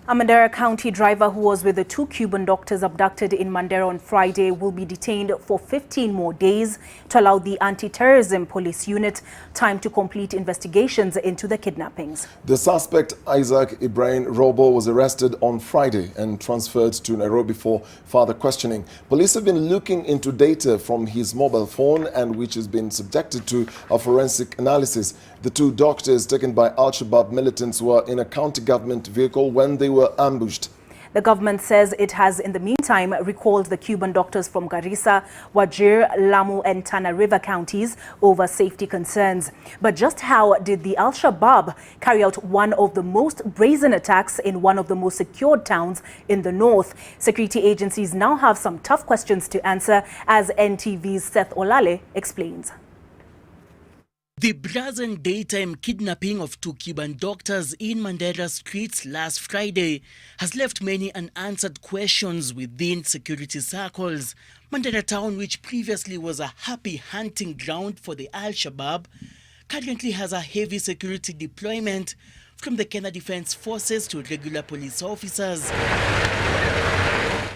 A Mandera County driver who was with the two Cuban doctors abducted in Mandera on Friday will be detained for 15 more days to allow the anti-terrorism police unit time to complete investigations into the kidnappings. The suspect, Isaac Ibrahim Robo, was arrested on Friday and transferred to Nairobi for further questioning. Police have been looking into data from his mobile phone and which has been subjected to a forensic analysis. The two doctors taken by Al-Shabaab militants were in a county government vehicle when they were ambushed. The government says it has, in the meantime, recalled the Cuban doctors from Garissa, Wajir, Lamu and Tana River counties over safety concerns. But just how did the Al-Shabaab carry out one of the most brazen attacks in one of the most secured towns in the north? Security agencies now have some tough questions to answer, as NTV's Seth Olale explains. The brazen daytime kidnapping of two Cuban doctors in Mandera streets last Friday has left many unanswered questions within security circles. Mandera town, which previously was a happy hunting ground for the Al-Shabaab, currently has a heavy security deployment from the Kenya Defense Forces to regular police officers.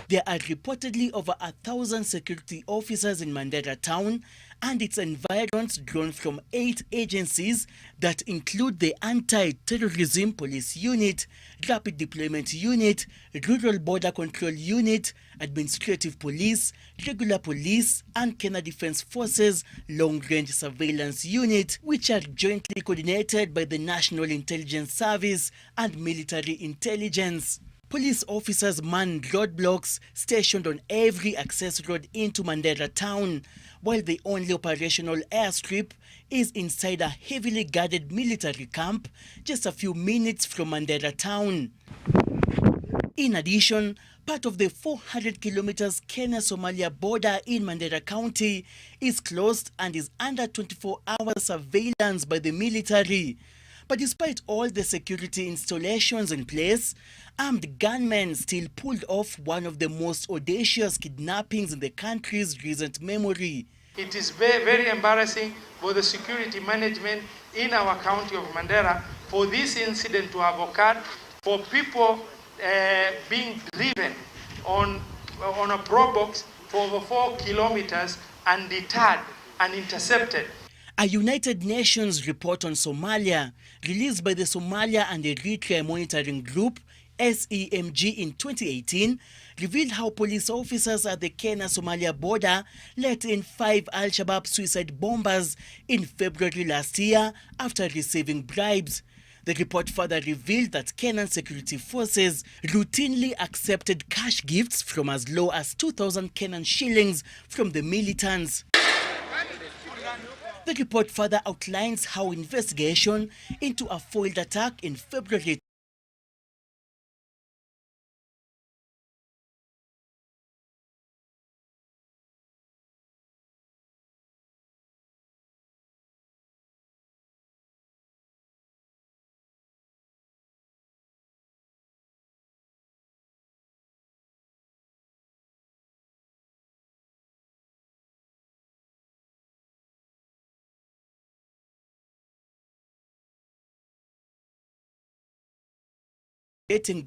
There are reportedly over 1,000 security officers in Mandera town and its environs, drawn from 8 agencies that include the Anti-Terrorism Police Unit, Rapid Deployment Unit, Rural Border Control Unit, Administrative Police, Regular Police, and Kenya Defense Forces Long Range Surveillance Unit, which are jointly coordinated by the National Intelligence Service and Military Intelligence. Police officers man roadblocks stationed on every access road into Mandera town, while the only operational airstrip is inside a heavily guarded military camp just a few minutes from Mandera town. In addition, part of the 400 kilometers Kenya-Somalia border in Mandera County is closed and is under 24-hour surveillance by the military. But despite all the security installations in place, armed gunmen still pulled off one of the most audacious kidnappings in the country's recent memory. It is very, very embarrassing for the security management in our county of Mandera for this incident to have occurred, for people being driven on a probox for over 4 kilometers and deterred and intercepted. A United Nations report on Somalia, released by the Somalia and Eritrea Monitoring Group, SEMG, in 2018, revealed how police officers at the Kenya-Somalia border let in 5 Al-Shabaab suicide bombers in February last year after receiving bribes. The report further revealed that Kenyan security forces routinely accepted cash gifts from as low as 2,000 Kenyan shillings from the militants. The report further outlines how investigation into a foiled attack in February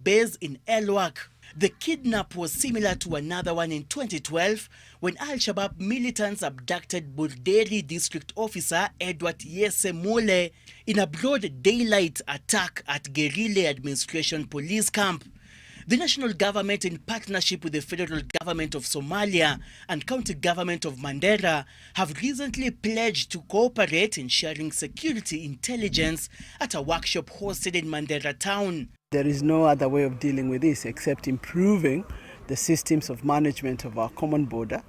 base in Elwak. The kidnap was similar to another one in 2012 when Al-Shabaab militants abducted Burderi district officer Edward Yese Mule in a broad daylight attack at Guerrilla Administration Police Camp. The national government, in partnership with the federal government of Somalia and county government of Mandera, have recently pledged to cooperate in sharing security intelligence at a workshop hosted in Mandera town. There is no other way of dealing with this except improving the systems of management of our common border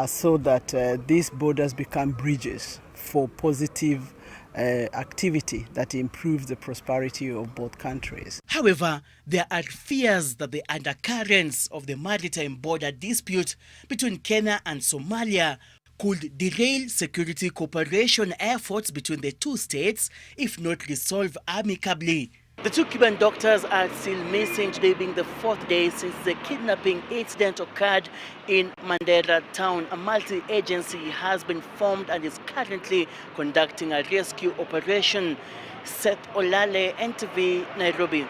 so that these borders become bridges for positive activity that improves the prosperity of both countries. However, there are fears that the undercurrents of the maritime border dispute between Kenya and Somalia could derail security cooperation efforts between the two states if not resolved amicably. The two Cuban doctors are still missing, today being the 4th day since the kidnapping incident occurred in Mandera town. A multi-agency has been formed and is currently conducting a rescue operation. Seth Olale, NTV, Nairobi.